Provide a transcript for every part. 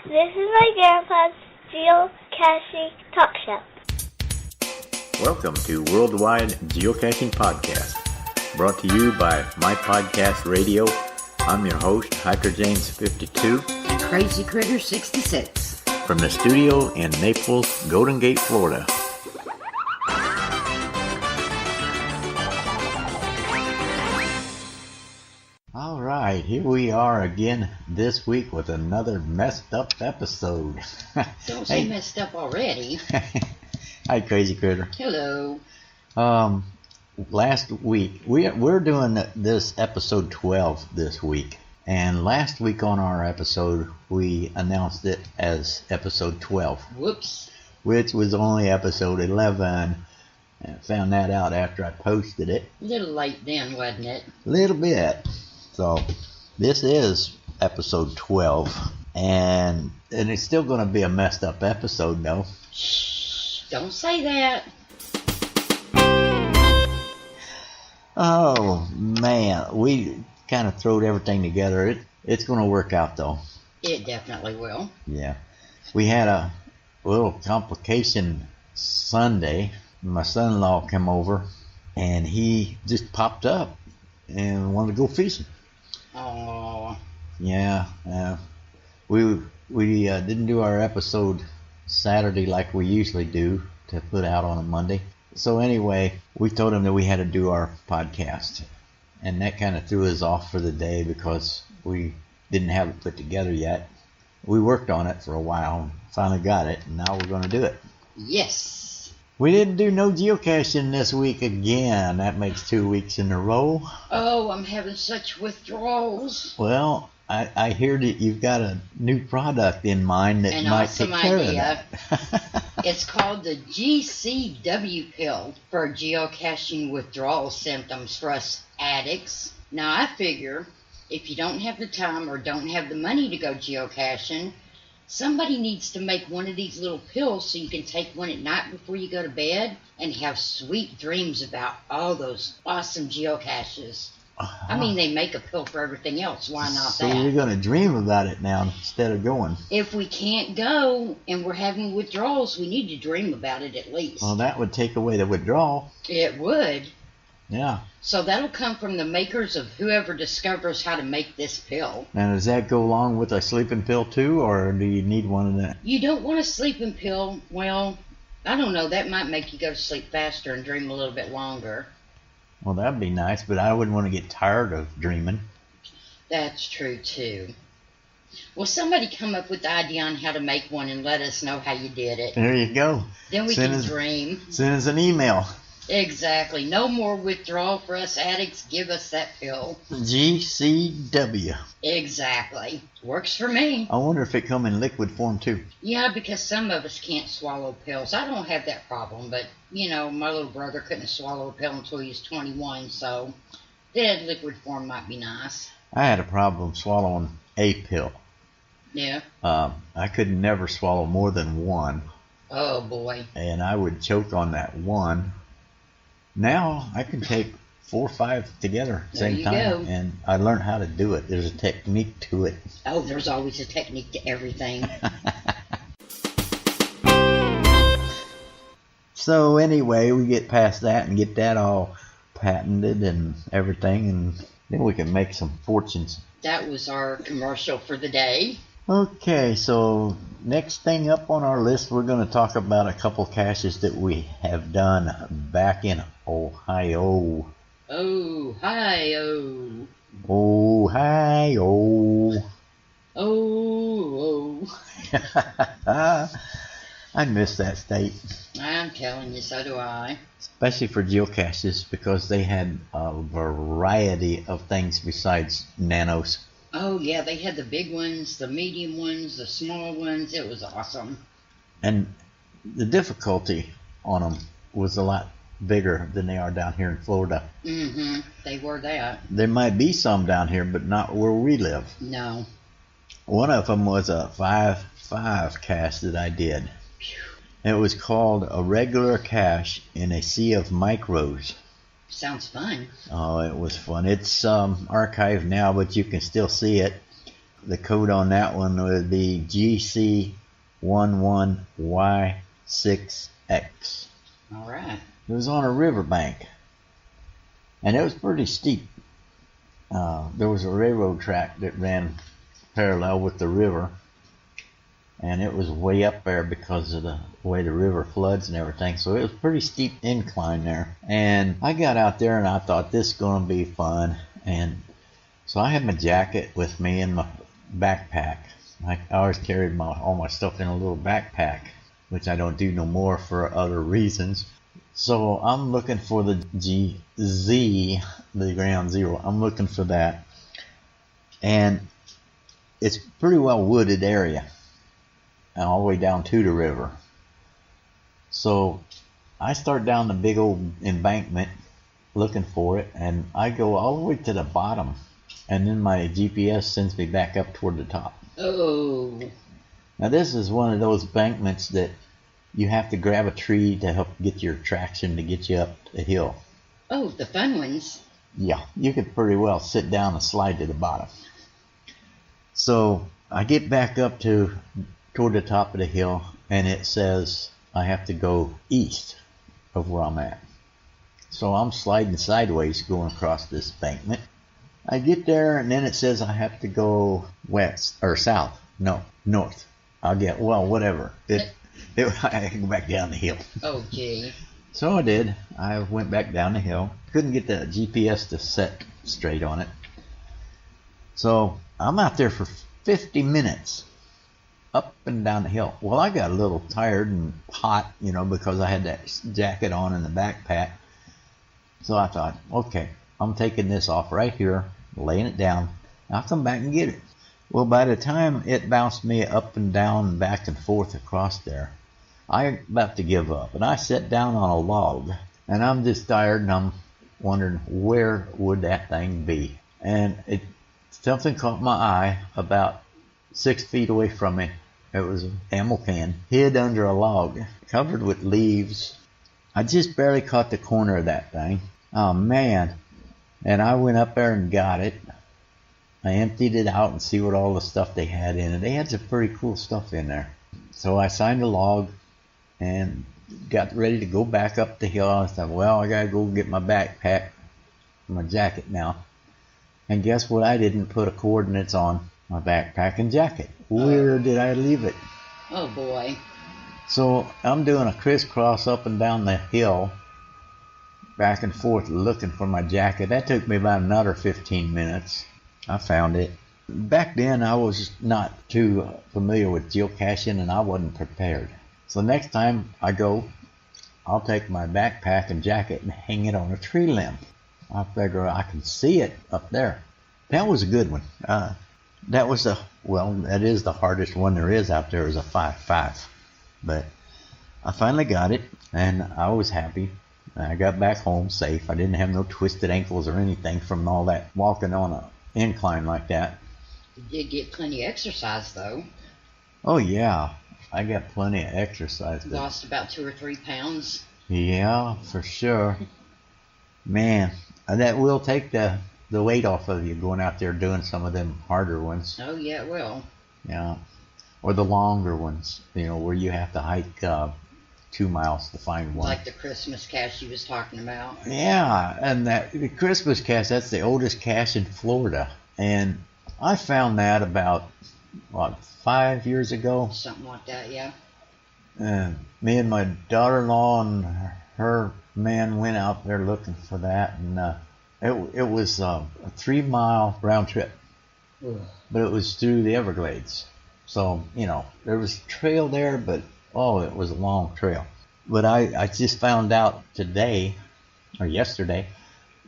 This is my grandpa's geocaching talk show. Welcome to Worldwide Geocaching Podcast, brought to you by My Podcast Radio. I'm your host, HikerJames52 and CrazyCritter66 from the studio in Naples, Golden Gate, Florida. All right, here we are again this week with another messed up episode. Don't say messed up already. Hi, Crazy Critter. Hello. Last week, we're doing this episode 12 this week. And last week on our episode, we announced it as episode 12. Whoops. Which was only episode 11. I found that out after I posted it. A little late then, wasn't it? A little bit. So, this is episode 12. And it's still going to be a messed up episode, though. Shh. Don't say that. Oh, man. We kind of throwed everything together. It's going to work out, though. It definitely will. Yeah. We had a little complication Sunday. My son-in-law came over, and he just popped up and wanted to go fishing. Oh. Yeah. We didn't do our episode Saturday like we usually do to put out on a Monday. So anyway, we told him that we had to do our podcast. And that kind of threw us off for the day because we didn't have it put together yet. We worked on it for a while, finally got it, and now we're going to do it. Yes. We didn't do no geocaching this week again. That makes 2 weeks in a row. Oh, I'm having such withdrawals. Well, I hear that you've got a new product in mind that might take care of that. It's called the GCW Pill for geocaching withdrawal symptoms for us addicts. Now, I figure if you don't have the time or don't have the money to go geocaching, somebody needs to make one of these little pills so you can take one at night before you go to bed and have sweet dreams about all those awesome geocaches. I mean, they make a pill for everything else. Why not so that? So you're going to dream about it now instead of going. If we can't go and we're having withdrawals, we need to dream about it at least. Well, that would take away the withdrawal. It would. Yeah. So that'll come from the makers of whoever discovers how to make this pill. Now, does that go along with a sleeping pill too, or do you need one of that? You don't want a sleeping pill. Well, I don't know. That might make you go to sleep faster and dream a little bit longer. Well, that'd be nice, but I wouldn't want to get tired of dreaming. That's true, too. Well, somebody come up with the idea on how to make one and let us know how you did it. There you go. Then we can dream. Send us an email. Exactly. No more withdrawal for us addicts. Give us that pill. GCW. Exactly. Works for me. I wonder if it come in liquid form too. Yeah, because some of us can't swallow pills. I don't have that problem, but, you know, my little brother couldn't swallow a pill until he was 21, so that liquid form might be nice. I had a problem swallowing a pill. Yeah. I could never swallow more than one. Oh, boy. And I would choke on that one. Now I can take 4 or 5 together at the same time. Go. And I learned how to do it. There's a technique to it. Oh, there's always a technique to everything. So anyway, we get past that and get that all patented and everything, and then we can make some fortunes. That was our commercial for the day. Okay, so next thing up on our list, we're going to talk about a couple caches that we have done back in Ohio. Ohio. Ohio. Oh. I miss that state. I'm telling you, so do I. Especially for geocaches, because they had a variety of things besides nanos. Oh, yeah, they had the big ones, the medium ones, the small ones. It was awesome. And the difficulty on them was a lot bigger than they are down here in Florida. Mm-hmm. They were that. There might be some down here, but not where we live. No. One of them was a 5-5 cache that I did. It was called A Regular Cache in a Sea of Micros. Sounds fun. Oh, it was fun. It's archived now, but you can still see it. The code on that one would be GC11Y6X. All right. It was on a riverbank, and it was pretty steep. There was a railroad track that ran parallel with the river, and it was way up there because of the way the river floods and everything. So it was pretty steep incline there. And I got out there and I thought, this is going to be fun. And so I had my jacket with me and my backpack. I always carried all my stuff in a little backpack, which I don't do no more for other reasons. So I'm looking for the GZ, the ground zero. I'm looking for that. And it's pretty well wooded area, and all the way down to the river. So I start down the big old embankment looking for it, and I go all the way to the bottom, and then my GPS sends me back up toward the top. Oh. Now this is one of those embankments that you have to grab a tree to help get your traction to get you up the hill. Oh, the fun ones. Yeah, you could pretty well sit down and slide to the bottom. So I get back up toward the top of the hill, and it says I have to go east of where I'm at. So I'm sliding sideways going across this embankment. I get there, and then it says I have to go west or south. No, north. I'll get, well, whatever. I can go back down the hill. Oh, gee. So I did. I went back down the hill. Couldn't get the GPS to set straight on it. So I'm out there for 50 minutes, up and down the hill. Well, I got a little tired and hot, because I had that jacket on in the backpack. So I thought, okay, I'm taking this off right here, laying it down. I'll come back and get it. Well, by the time it bounced me up and down, back and forth across there, I about to give up. And I sat down on a log, and I'm just tired, and I'm wondering where would that thing be. And something caught my eye about 6 feet away from me. It was an ammo can hid under a log, covered with leaves. I just barely caught the corner of that thing. Oh man. And I went up there and got it. I emptied it out and see what all the stuff they had in it. They had some pretty cool stuff in there. So I signed a log and got ready to go back up the hill. I thought, well, I gotta go get my backpack, my jacket now. And guess what? I didn't put coordinates on my backpack and jacket. Where did I leave it? Oh, boy. So I'm doing a crisscross up and down the hill, back and forth looking for my jacket. That took me about another 15 minutes. I found it. Back then I was not too familiar with geocaching, and I wasn't prepared. So next time I go, I'll take my backpack and jacket and hang it on a tree limb. I figure I can see it up there. That was a good one. That is the hardest one there is out there, is a 5.5. But I finally got it, and I was happy. I got back home safe. I didn't have no twisted ankles or anything from all that walking on an incline like that. You did get plenty of exercise, though. Oh, yeah. I got plenty of exercise. Lost about 2 or 3 pounds. Yeah, for sure. Man, that will take the weight off of you going out there doing some of them harder ones. Oh, yeah, it will. Yeah. Or the longer ones, where you have to hike 2 miles to find one. Like the Christmas cache you was talking about. Yeah, and the Christmas cache, that's the oldest cache in Florida. And I found that about, 5 years ago. Something like that, yeah. Me and my daughter-in-law and her man went out there looking for that, and it was a 3-mile round trip. Ugh. But it was through the Everglades. So, there was a trail there, but it was a long trail. But I just found out today, or yesterday,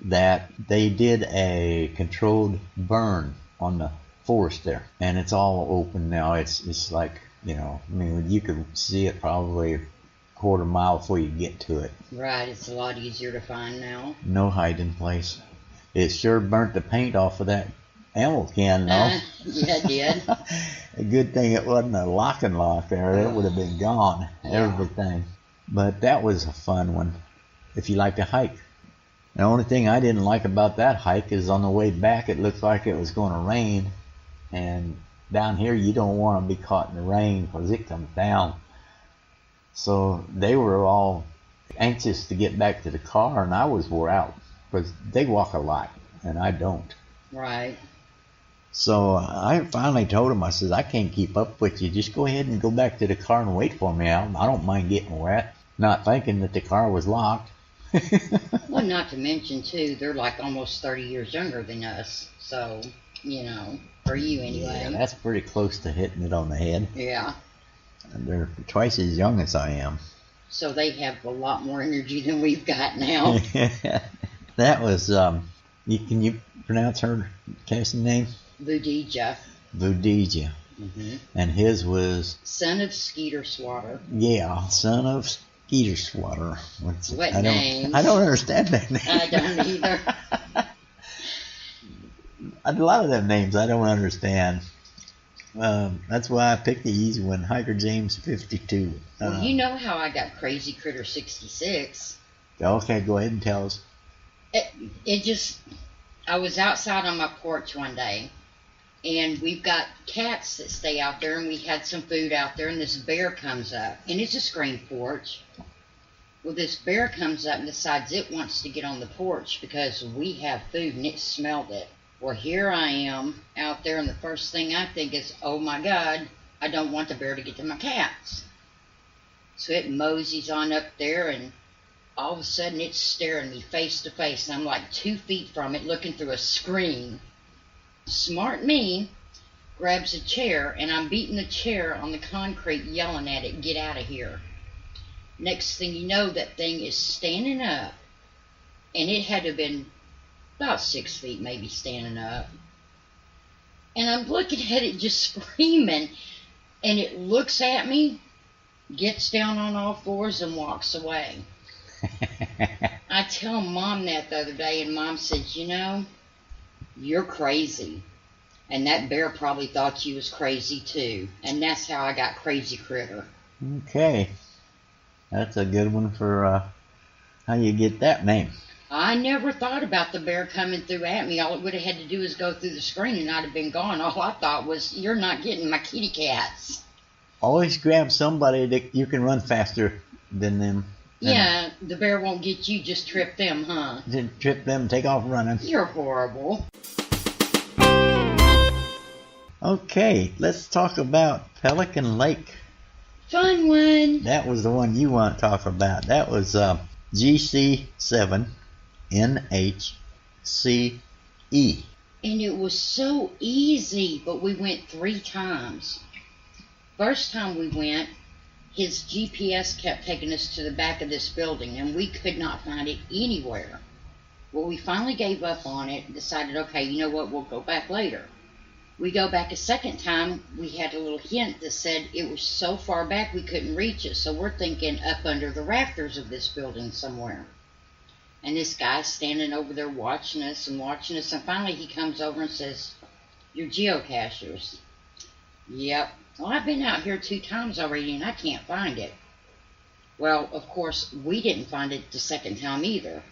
that they did a controlled burn on the forest there. And it's all open now. It's like, you could see it probably a quarter mile before you get to it. Right, it's a lot easier to find now. No hiding place. It sure burnt the paint off of that ammo can, though. Yeah, it did. A good thing it wasn't a lock and lock there. It would have been gone, everything. But that was a fun one, if you like to hike. The only thing I didn't like about that hike is on the way back, it looked like it was going to rain. And down here you don't want to be caught in the rain because it comes down. So they were all anxious to get back to the car, and I was wore out because they walk a lot and I don't. Right. So I finally told him, I said, I can't keep up with you. Just go ahead and go back to the car and wait for me out. I don't mind getting wet. Not thinking that the car was locked. Well, not to mention, too, they're like almost 30 years younger than us. So, you know, for you anyway. Yeah, that's pretty close to hitting it on the head. Yeah. And they're twice as young as I am. So they have a lot more energy than we've got now. That was, can you pronounce her casting name? Budija. Budija. Mm-hmm. And his was? Son of Skeeter Swatter. Yeah, son of Skeeter Swatter. What name? I don't understand that name. I don't either. A lot of them names I don't understand. That's why I picked the easy one, HikerJames52. Well, you know how I got CrazyCritter66. Okay, go ahead and tell us. I was outside on my porch one day, and we've got cats that stay out there, and we had some food out there, and this bear comes up, and it's a screen porch. Well, this bear comes up and decides it wants to get on the porch because we have food, and it smelled it. Well, here I am out there, and the first thing I think is, oh my God, I don't want the bear to get to my cats. So it moseys on up there, and all of a sudden it's staring me face to face, and I'm like 2 feet from it looking through a screen. Smart me grabs a chair, and I'm beating the chair on the concrete, yelling at it, get out of here. Next thing you know, that thing is standing up, and it had to have been about 6 feet maybe standing up. And I'm looking at it just screaming, and it looks at me, gets down on all fours, and walks away. I tell Mom that the other day, and Mom says, you know, you're crazy. And that bear probably thought you was crazy too. And that's how I got Crazy Critter. Okay. That's a good one for how you get that name. I never thought about the bear coming through at me. All it would have had to do is go through the screen and I'd have been gone. All I thought was, you're not getting my kitty cats. Always grab somebody that you can run faster than them. Yeah, the bear won't get you, just trip them, huh? Just trip them, take off running. You're horrible. Okay, let's talk about Pelican Lake. Fun one. That was the one you want to talk about. That was GC7NHCE. And it was so easy, but we went 3 times. First time we went, his GPS kept taking us to the back of this building, and we could not find it anywhere. Well, we finally gave up on it and decided, okay, you know what, we'll go back later. We go back a second time, we had a little hint that said it was so far back we couldn't reach it, so we're thinking up under the rafters of this building somewhere. And this guy's standing over there watching us, and finally he comes over and says, you're geocachers. Yep. Well, I've been out here 2 times already, and I can't find it. Well, of course, we didn't find it the second time either.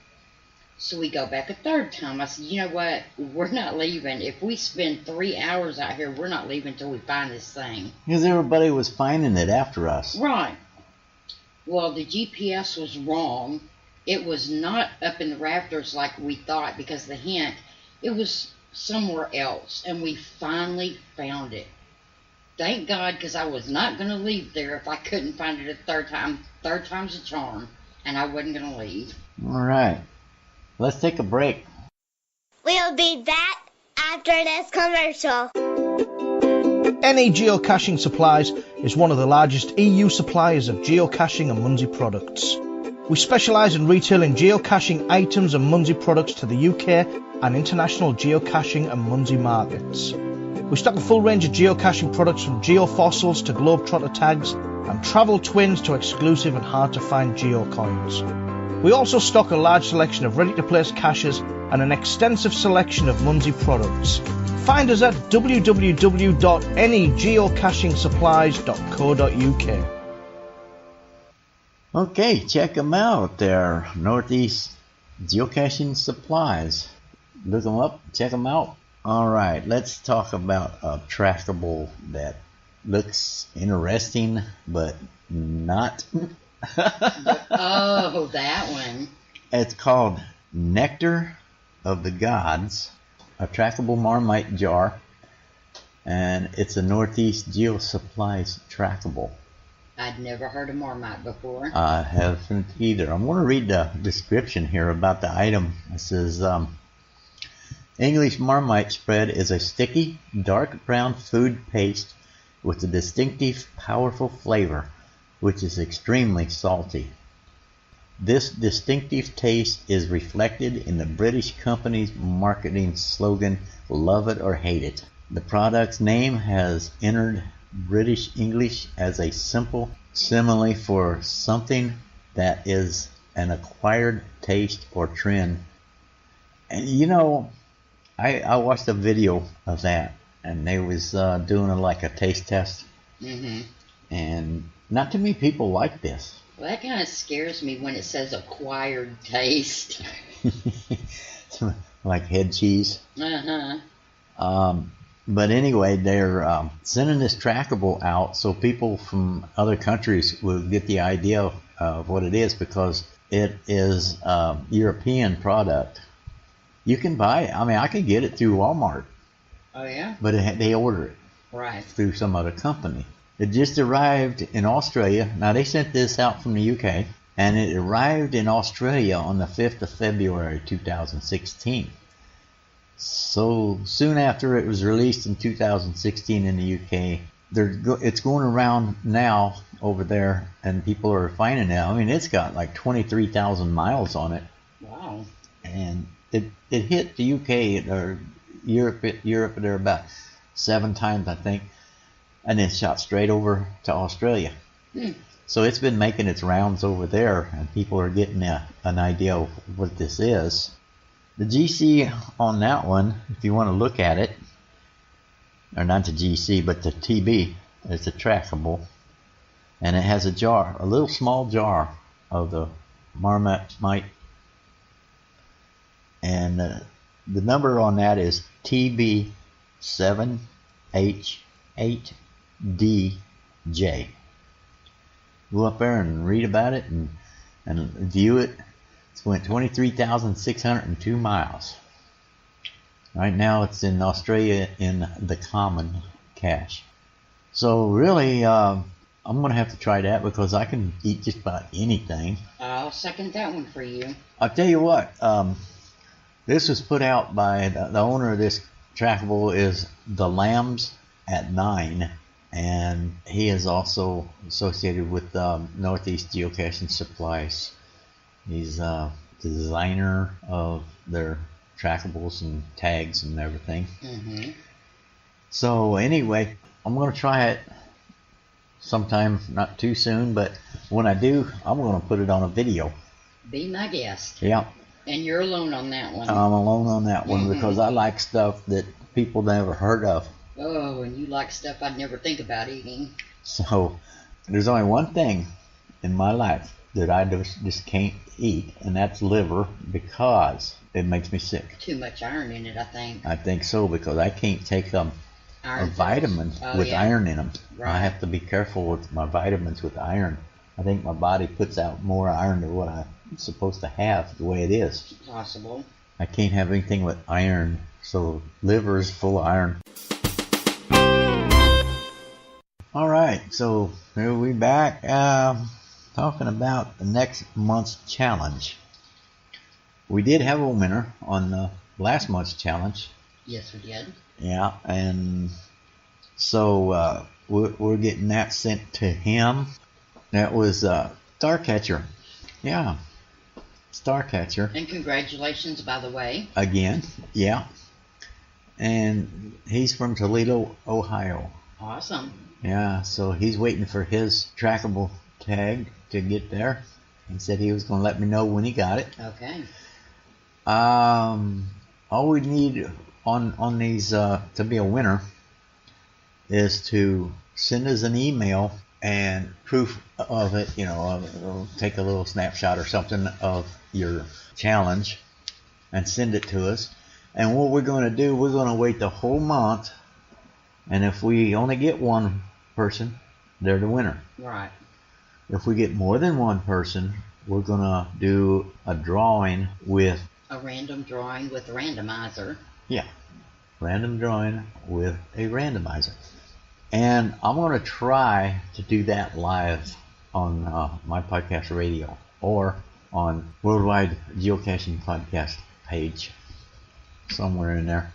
So we go back a 3rd time. I said, you know what? We're not leaving. If we spend 3 hours out here, we're not leaving until we find this thing. Because everybody was finding it after us. Right. Well, the GPS was wrong. It was not up in the rafters like we thought because the hint, it was somewhere else. And we finally found it. Thank God, because I was not going to leave there if I couldn't find it a 3rd time. 3rd time's a charm, and I wasn't going to leave. All right. Let's take a break. We'll be back after this commercial. E Geocaching Supplies is one of the largest EU suppliers of geocaching and Munsey products. We specialise in retailing geocaching items and Munsey products to the UK and international geocaching and Munsey markets. We stock a full range of geocaching products from geofossils to globetrotter tags and travel twins to exclusive and hard to find geocoins. We also stock a large selection of ready to place caches and an extensive selection of Munsey products. Find us at www.anygeocachingsupplies.co.uk. Okay, check them out. They're Northeast Geocaching Supplies. Look them up, check them out All right, let's talk about a trackable that looks interesting, but not. Oh, that one. It's called Nectar of the Gods, a trackable Marmite jar, and it's a Northeast Geo Supplies trackable. I'd never heard of Marmite before. I haven't either. I'm going to read the description here about the item. It says, English Marmite spread is a sticky, dark brown food paste with a distinctive, powerful flavor, which is extremely salty. This distinctive taste is reflected in the British company's marketing slogan, "Love it or hate it." The product's name has entered British English as a simple simile for something that is an acquired taste or trend. And you know, I watched a video of that, and they was doing like a taste test, and not too many people like this. Well, that kind of scares me when it says acquired taste. Like head cheese. But anyway, they're sending this trackable out so people from other countries will get the idea of what it is, because it is a European product. You can buy it. I mean, I could get it through Walmart. Oh, yeah? But they order it Right. through some other company. It just arrived in Australia. Now, they sent this out from the UK, and it arrived in Australia on the 5th of February 2016. So soon after it was released in 2016 in the UK, it's going around now over there, and people are finding it. I mean, it's got like 23,000 miles on it. Wow. And it hit the UK or Europe there about 7 times, I think, and then shot straight over to Australia. So it's been making its rounds over there, and people are getting an idea of what this is. The GC on that one, if you want to look at it, or not the GC, but the TB, it's a trackable, and it has a jar, a little small jar of the Marmite, and the number on that is TB7H8DJ. Go up there and read about it and view it. It's went 23,602 miles. Right now it's in Australia in the common cache. So really, I'm going to have to try that, because I can eat just about anything. I'll second that one for you. I'll tell you what, this was put out by the owner of this trackable is the Lambs at 9, and he is also associated with Northeast Geocaching Supplies. He's the designer of their trackables and tags and everything. So anyway, I'm going to try it sometime, not too soon, but when I do, I'm going to put it on a video. Be my guest. Yeah. And you're alone on that one. I'm alone on that one, because I like stuff that people never heard of. Oh, and you like stuff I'd never think about eating. So there's only one thing in my life that I just can't eat, and that's liver, because it makes me sick. Too much iron in it, I think. I think so, because I can't take a vitamin with iron in them. Right. I have to be careful with my vitamins with iron. I think my body puts out more iron than what I'm supposed to have, the way it is. Possible. I can't have anything with iron, so liver is full of iron. All right, so here we back, talking about the next month's challenge. We did have a winner on the last month's challenge. Yes, we did. Yeah, and so we're getting that sent to him. That was Starcatcher. Yeah, Starcatcher. And congratulations, by the way. Again, yeah. And he's from Toledo, Ohio. Awesome. Yeah, so he's waiting for his trackable tag to get there. He said he was going to let me know when he got it. Okay. All we need on these to be a winner is to send us an email and proof of it. You know, take a little snapshot or something of your challenge and send it to us. And what we're going to do, we're going to wait the whole month, and if we only get one person, they're the winner. Right. If we get more than one person, we're going to do a drawing with... A random drawing with a randomizer. Yeah. Random drawing with a randomizer. And I'm going to try to do that live on my podcast radio or on Worldwide Geocaching Podcast page, somewhere in there.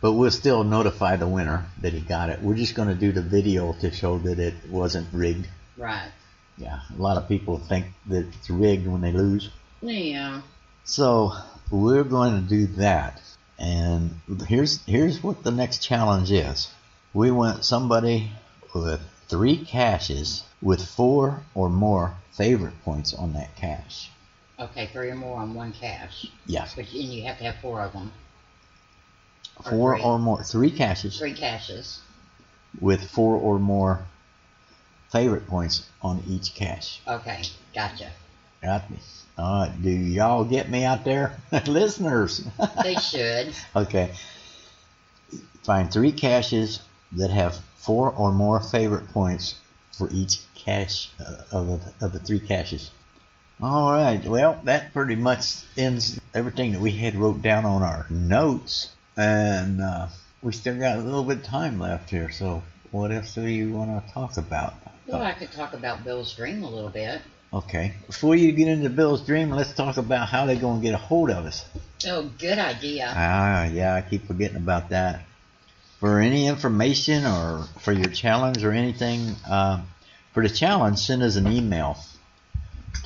But we'll still notify the winner that he got it. We're just going to do the video to show that it wasn't rigged. Right. Yeah, a lot of people think that it's rigged when they lose. Yeah. So we're going to do that. And here's what the next challenge is. We want somebody with 3 caches with 4 or more favorite points on that cache. Okay, 3 or more on one cache. Yes. And you have to have 4 of them. 4 or more. 3 caches. 3 caches. With 4 or more favorite points on each cache. Okay, gotcha. Got me. Do y'all get me out there? Listeners. They should. Okay. Find 3 caches that have 4 or more favorite points for each cache of the 3 caches. All right. Well, that pretty much ends everything that we had wrote down on our notes. And we still got a little bit of time left here. So what else do you want to talk about? Well, I could talk about Bill's dream a little bit. Okay. Before you get into Bill's dream, let's talk about how they're going to get a hold of us. Oh, good idea. Yeah, I keep forgetting about that. For any information or for your challenge or anything, for the challenge, send us an email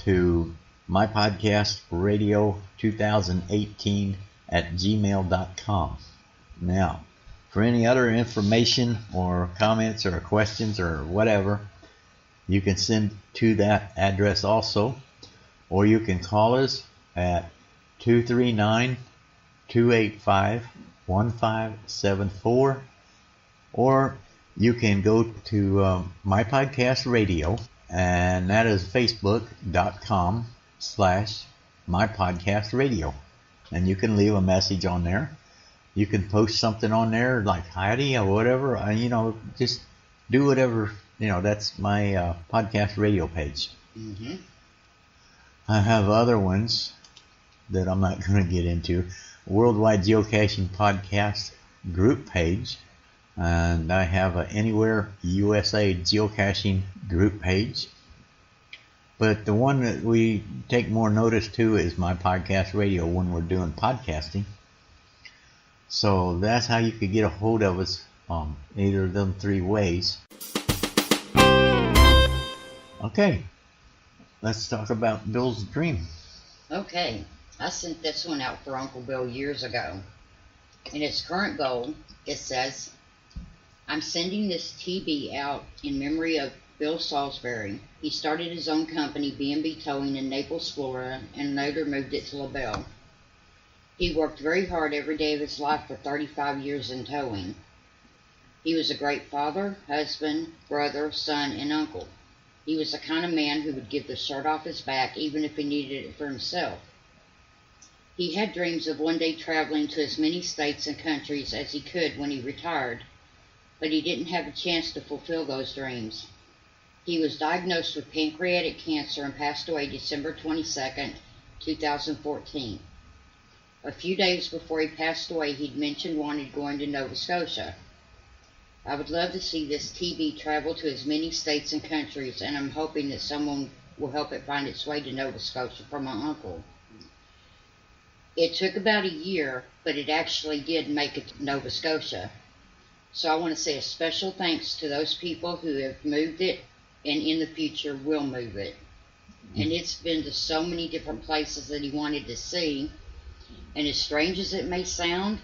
to mypodcastradio2018@gmail.com. Now, for any other information or comments or questions or whatever, you can send to that address also, or you can call us at 239-285-1574, or you can go to My Podcast Radio, and that is facebook.com/mypodcastradio, and you can leave a message on there. You can post something on there like Heidi or whatever, just do whatever. That's my podcast radio page. Mm-hmm. I have other ones that I'm not going to get into. Worldwide Geocaching Podcast group page. And I have a Anywhere USA Geocaching group page. But the one that we take more notice to is My Podcast Radio when we're doing podcasting. So that's how you could get a hold of us, either of them 3 ways. Okay, let's talk about Bill's dream. Okay, I sent this one out for Uncle Bill years ago. In its current goal, it says, I'm sending this TB out in memory of Bill Salisbury. He started his own company, B&B Towing, in Naples, Florida, and later moved it to LaBelle. He worked very hard every day of his life for 35 years in towing. He was a great father, husband, brother, son, and uncle. He was the kind of man who would give the shirt off his back even if he needed it for himself. He had dreams of one day traveling to as many states and countries as he could when he retired, but he didn't have a chance to fulfill those dreams. He was diagnosed with pancreatic cancer and passed away December 22nd, 2014. A few days before he passed away, he'd mentioned wanting going to Nova Scotia. I would love to see this TB travel to as many states and countries, and I'm hoping that someone will help it find its way to Nova Scotia for my uncle. It took about a year, but it actually did make it to Nova Scotia. So I want to say a special thanks to those people who have moved it and in the future will move it. And it's been to so many different places that he wanted to see. And as strange as it may sound,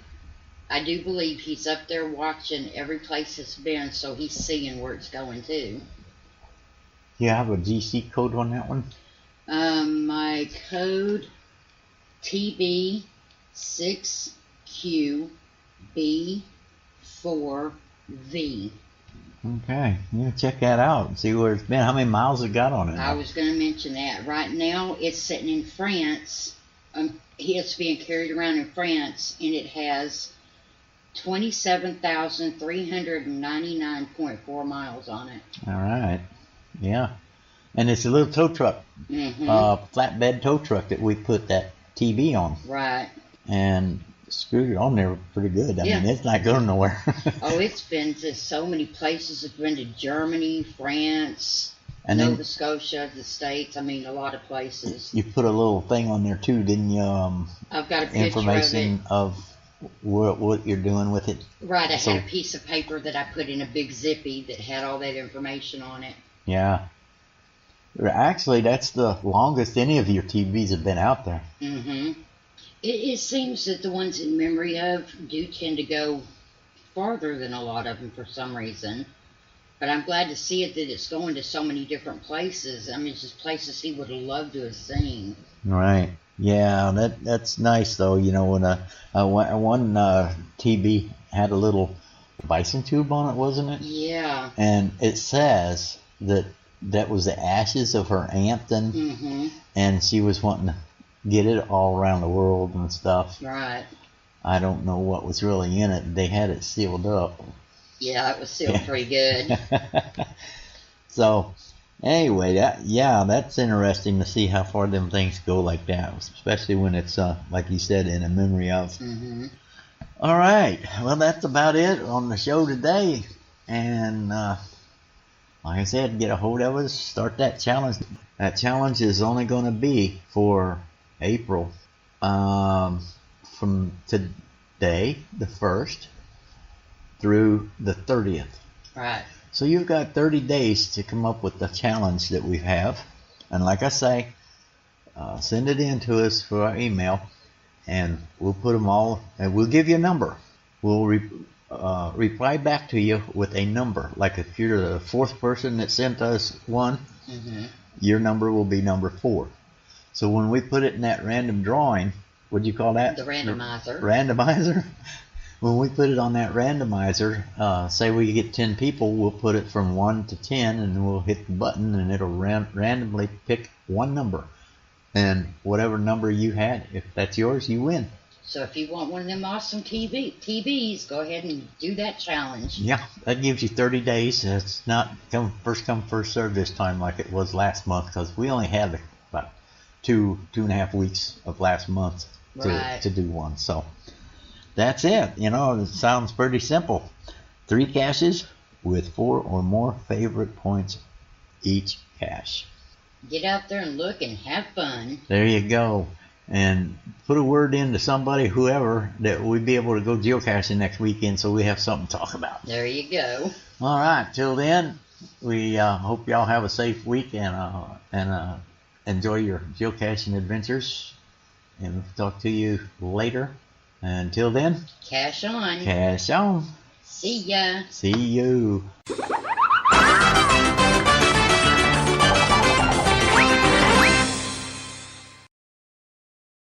I do believe he's up there watching every place it's been, so he's seeing where it's going to. You have a GC code on that one? My code TB6QB4V. Okay, yeah, check that out and see where it's been. How many miles it got on it? I was going to mention that. Right now, it's sitting in France It's being carried around in France, and it has 27,399.4 miles on it. All right. Yeah. And it's a little tow truck, flatbed tow truck that we put that TV on. Right. And screwed it on there pretty good. I mean, it's not going nowhere. Oh, it's been to so many places. It's been to Germany, France, and Nova Scotia, the States. I mean, a lot of places. You put a little thing on there too, didn't you? I've got a picture information of what you're doing with it. Right. I had a piece of paper that I put in a big zippy that had all that information on it. Yeah. Actually, that's the longest any of your TVs have been out there. It seems that the ones in memory of do tend to go farther than a lot of them for some reason. But I'm glad to see it that it's going to so many different places. I mean, it's just places he would have loved to have seen. Right. Yeah, that's nice though. You know, when one TV had a little bison tube on it, wasn't it? Yeah. And it says that was the ashes of her aunt, and she was wanting to get it all around the world and stuff. Right. I don't know what was really in it. They had it sealed up. Yeah, it was sealed pretty good. So, anyway, that's interesting to see how far them things go like that, especially when it's, like you said, in a memory of. All right. Well, that's about it on the show today. And, like I said, get a hold of us, start that challenge. That challenge is only going to be for April, from today, the 1st, through the 30th. Right. So you've got 30 days to come up with the challenge that we have. And like I say, send it in to us for our email, and we'll put them all, and we'll give you a number. We'll reply back to you with a number. Like if you're the 4th person that sent us one, your number will be number 4. So when we put it in that random drawing, what do you call that? The randomizer. Randomizer? When we put it on that randomizer, say we get 10 people, we'll put it from 1 to 10, and we'll hit the button, and it'll randomly pick one number. And whatever number you had, if that's yours, you win. So if you want one of them awesome TVs, go ahead and do that challenge. Yeah, that gives you 30 days. It's not first come, first served this time like it was last month, because we only had about 2.5 weeks of last month to do one. So that's it. You know, it sounds pretty simple. 3 caches with 4 or more favorite points each cache. Get out there and look and have fun. There you go. And put a word in to somebody, whoever, that we'd be able to go geocaching next weekend, so we have something to talk about. There you go. All right. Till then, we hope y'all have a safe week and enjoy your geocaching adventures. And we'll talk to you later. Until then, Cache on. Cache on. See ya. See you.